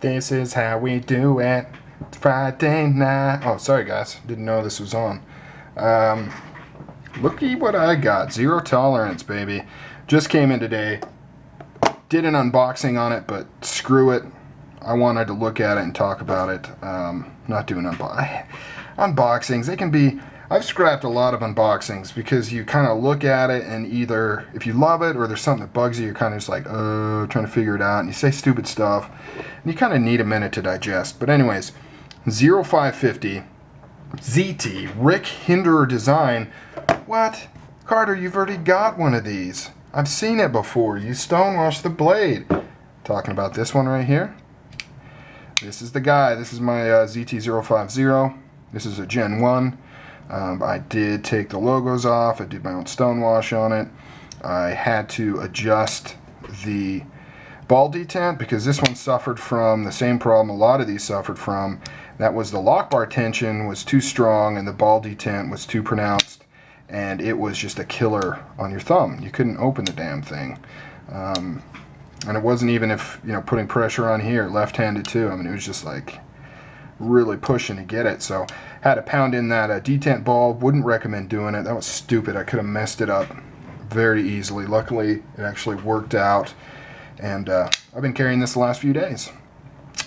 This is how we do it. It's Friday night. Oh, sorry guys. Didn't know this was on. Looky what I got. Zero tolerance, baby. Just came in today. Did an unboxing on it, but screw it. I wanted to look at it and talk about it. Not doing unboxings. They can be... I've scrapped a lot of unboxings because you kind of look at it and either if you love it or there's something that bugs you, you're kind of just like, trying to figure it out, and you say stupid stuff and you kind of need a minute to digest. But anyways, 0550 ZT Rick Hinderer design. What? Carter, you've already got one of these. I've seen it before. You stonewashed the blade. Talking about this one right here. This is the guy. This is my ZT050. This is a Gen 1. I did take the logos off. I did my own stonewash on it. I had to adjust the ball detent because this one suffered from the same problem a lot of these suffered from. That was the lock bar tension was too strong and the ball detent was too pronounced, and it was just a killer on your thumb. You couldn't open the damn thing. And it wasn't even if, putting pressure on here, left-handed too. I mean, it was just like really pushing to get it. So had to pound in that detent ball. Wouldn't recommend doing it. That was stupid. I could have messed it up very easily. Luckily it actually worked out, and I've been carrying this the last few days,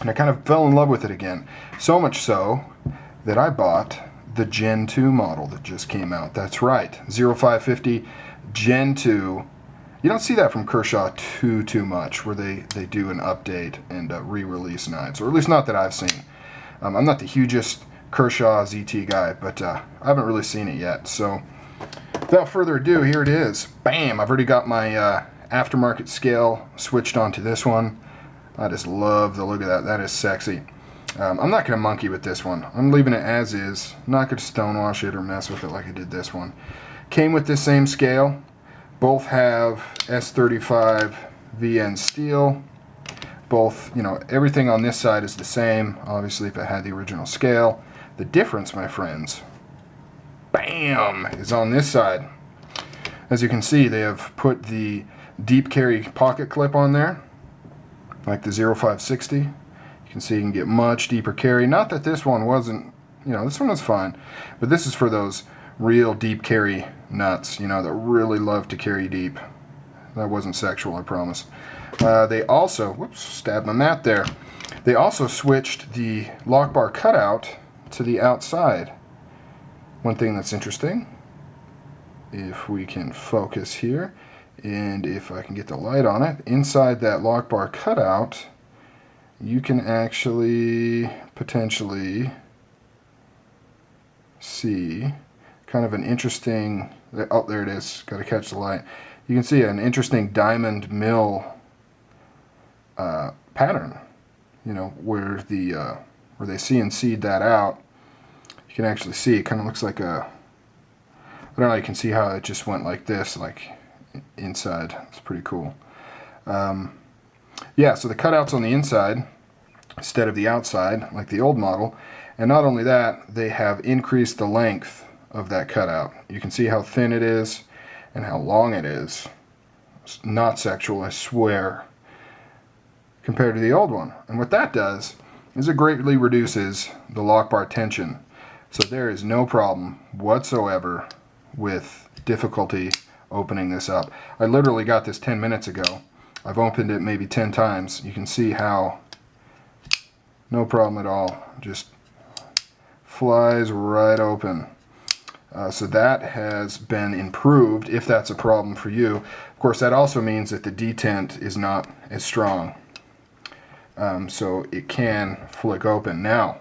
and I kind of fell in love with it again. So much so that I bought the Gen 2 model that just came out. That's right, 0550 Gen 2. You don't see that from Kershaw too much, where they do an update and re-release knives, or at least not that I've seen. I'm not the hugest Kershaw ZT guy, but I haven't really seen it yet. So without further ado, here it is. Bam! I've already got my aftermarket scale switched onto this one. I just love the look of that. That is sexy. I'm not going to monkey with this one. I'm leaving it as is. Not going to stonewash it or mess with it like I did this one. Came with this same scale. Both have S35 VN steel. Both, everything on this side is the same, obviously, if it had the original scale. The difference, my friends, bam, is on this side. As you can see, they have put the deep carry pocket clip on there, like the 0560. You can see you can get much deeper carry. Not that this one wasn't, this one was fine, but this is for those real deep carry nuts, that really love to carry deep. That wasn't sexual, I promise. They also, whoops, stabbed my mat there. They also switched the lock bar cutout to the outside. One thing that's interesting, if we can focus here, and if I can get the light on it, inside that lock bar cutout, you can actually potentially see kind of an interesting, oh, there it is, got to catch the light. You can see an interesting diamond mill pattern, where they CNC'd that out. You can actually see it kind of looks like I don't know, you can see how it just went like this, like inside. It's pretty cool. Yeah, so the cutouts on the inside instead of the outside like the old model, and not only that, they have increased the length of that cutout. You can see how thin it is and how long it is. It's not sexual, I swear, compared to the old one. And what that does is it greatly reduces the lock bar tension. So there is no problem whatsoever with difficulty opening this up. I literally got this 10 minutes ago. I've opened it maybe 10 times. You can see how no problem at all. Just flies right open. So that has been improved, if that's a problem for you. Of course, that also means that the detent is not as strong. So it can flick open. Now,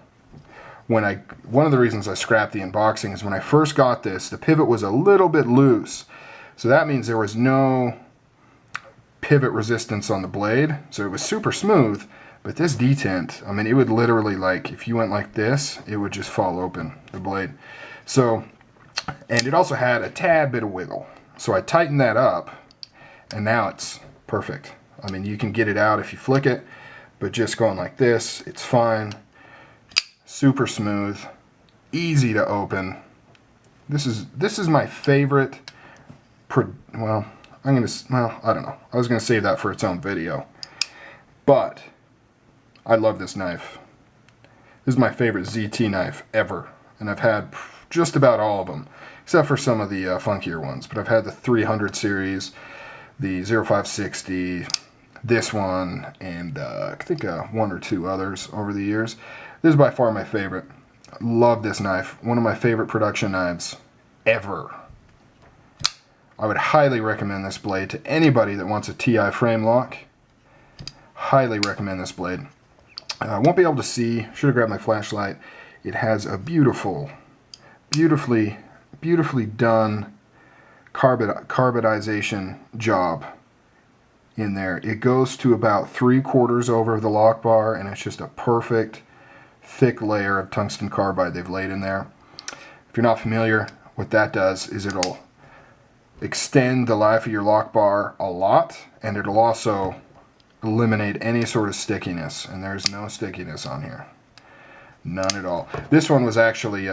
one of the reasons I scrapped the unboxing is when I first got this, the pivot was a little bit loose. So that means there was no pivot resistance on the blade. So it was super smooth, but this detent, I mean, it would literally, like, if you went like this, it would just fall open, the blade. So, and it also had a tad bit of wiggle. So I tightened that up, and now it's perfect. I mean, you can get it out if you flick it, but just going like this, it's fine. Super smooth, easy to open. This is my favorite. Well, I don't know. I was gonna save that for its own video, but I love this knife. This is my favorite ZT knife ever, and I've had just about all of them, except for some of the funkier ones. But I've had the 300 series, the 0560, this one, and I think one or two others over the years. This is by far my favorite. I love this knife. One of my favorite production knives ever. I would highly recommend this blade to anybody that wants a TI frame lock. Highly recommend this blade. I won't be able to see. Should have grabbed my flashlight. It has a beautifully done carbidization job in there. It goes to about 3/4 over the lock bar, and it's just a perfect thick layer of tungsten carbide they've laid in there. If you're not familiar, what that does is it'll extend the life of your lock bar a lot, and it'll also eliminate any sort of stickiness, and there's no stickiness on here. None at all. This one was actually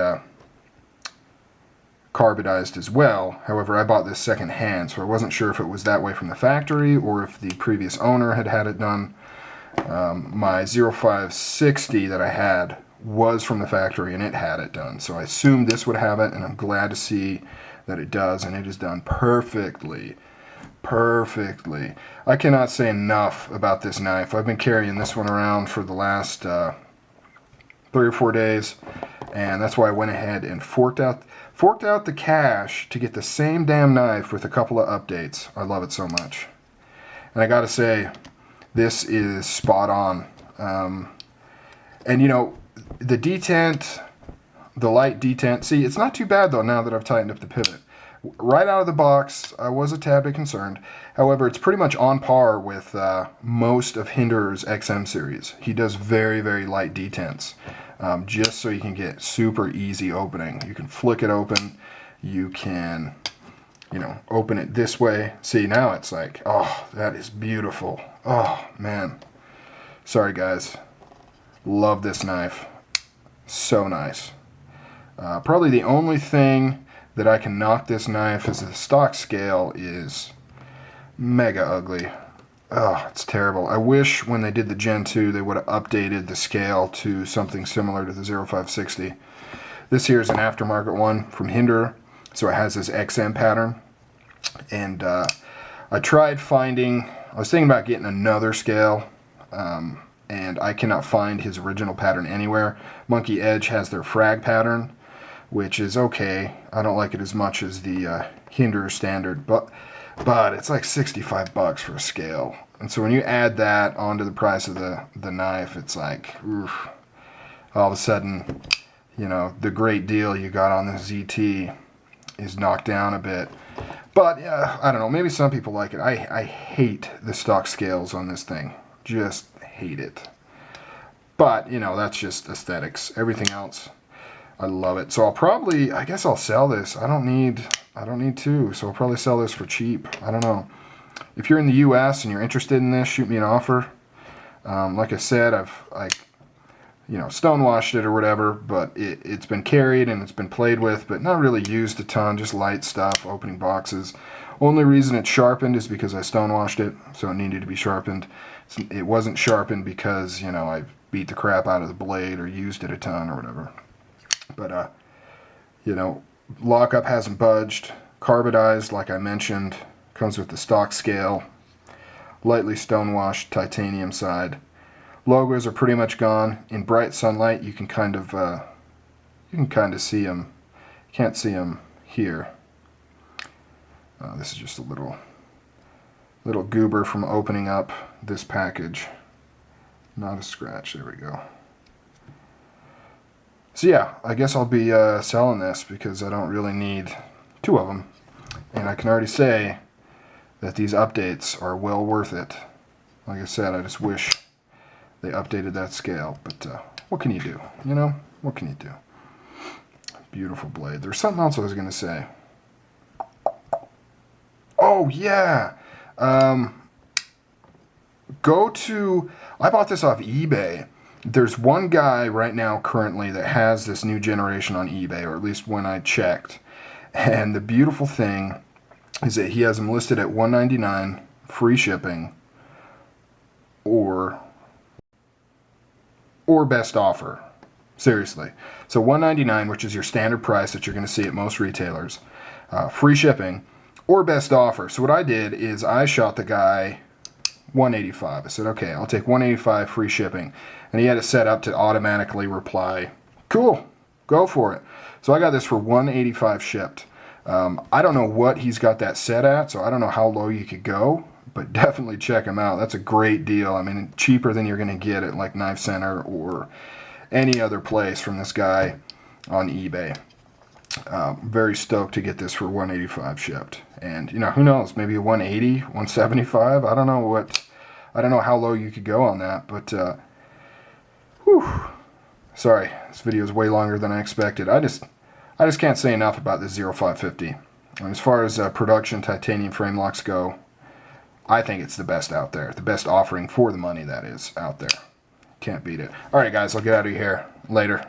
carbidized as well. However, I bought this second hand, so I wasn't sure if it was that way from the factory or if the previous owner had had it done. My 0560 that I had was from the factory, and it had it done, so I assumed this would have it, and I'm glad to see that it does, and it is done perfectly. I cannot say enough about this knife. I've been carrying this one around for the last 3 or 4 days, and that's why I went ahead and forked out the cash to get the same damn knife with a couple of updates. I love it so much. And I gotta say, this is spot on. And you know, the detent, the light detent, see, it's not too bad though now that I've tightened up the pivot. Right out of the box, I was a tad bit concerned. However, it's pretty much on par with most of Hinderer's XM series. He does very light detents, just so you can get super easy opening. You can flick it open. You can, you know, open it this way. See, now it's like, oh, that is beautiful. Oh, man. Sorry, guys. Love this knife. So nice. Probably the only thing that I can knock this knife is the stock scale is mega ugly. Oh, it's terrible. I wish when they did the Gen 2 they would have updated the scale to something similar to the 0560. This here is an aftermarket one from Hinderer, so it has this XM pattern. And I tried finding, I was thinking about getting another scale, and I cannot find his original pattern anywhere. Monkey Edge has their frag pattern, which is okay. I don't like it as much as the Hinderer standard, but it's like $65 for a scale. And so when you add that onto the price of the knife, it's like, oof, all of a sudden, you know, the great deal you got on this ZT is knocked down a bit. But yeah, I don't know, maybe some people like it. I hate the stock scales on this thing. Just hate it. But, you know, that's just aesthetics. Everything else, I love it. So I'll probably, I guess I'll sell this. I don't need two, so I'll probably sell this for cheap. I don't know. If you're in the US and you're interested in this, shoot me an offer. Like I said, I've you know, stonewashed it or whatever, but it's been carried and it's been played with, but not really used a ton, just light stuff, opening boxes. Only reason it's sharpened is because I stonewashed it, so it needed to be sharpened. It wasn't sharpened because, you know, I beat the crap out of the blade or used it a ton or whatever. But, you know, lockup hasn't budged. Carbidized, like I mentioned, comes with the stock scale. Lightly stonewashed titanium side. Logos are pretty much gone. In bright sunlight, you can kind of see them. You can't see them here. This is just a little goober from opening up this package. Not a scratch. There we go. So yeah, I guess I'll be selling this because I don't really need two of them. And I can already say that these updates are well worth it. Like I said, I just wish they updated that scale. But what can you do? You know? What can you do? Beautiful blade. There's something else I was going to say. Oh, yeah. I bought this off eBay. There's one guy right now currently that has this new generation on eBay, or at least when I checked. And the beautiful thing is that he has them listed at $199, free shipping, or or best offer. Seriously. So $199, which is your standard price that you're going to see at most retailers. Free shipping or best offer. So what I did is I shot the guy $185. I said, okay, I'll take $185 free shipping. And he had it set up to automatically reply, cool, go for it. So I got this for $185 shipped. I don't know what he's got that set at, so I don't know how low you could go, but definitely check him out. That's a great deal. I mean, cheaper than you're going to get at like Knife Center or any other place from this guy on eBay. Very stoked to get this for $185 shipped. And, you know, who knows, maybe a $180, $175. I don't know how low you could go on that, but whew. Sorry, this video is way longer than I expected. I just can't say enough about this 0550. And as far as production titanium frame locks go, I think it's the best out there. The best offering for the money, that is, out there. Can't beat it. Alright guys, I'll get out of here. Later.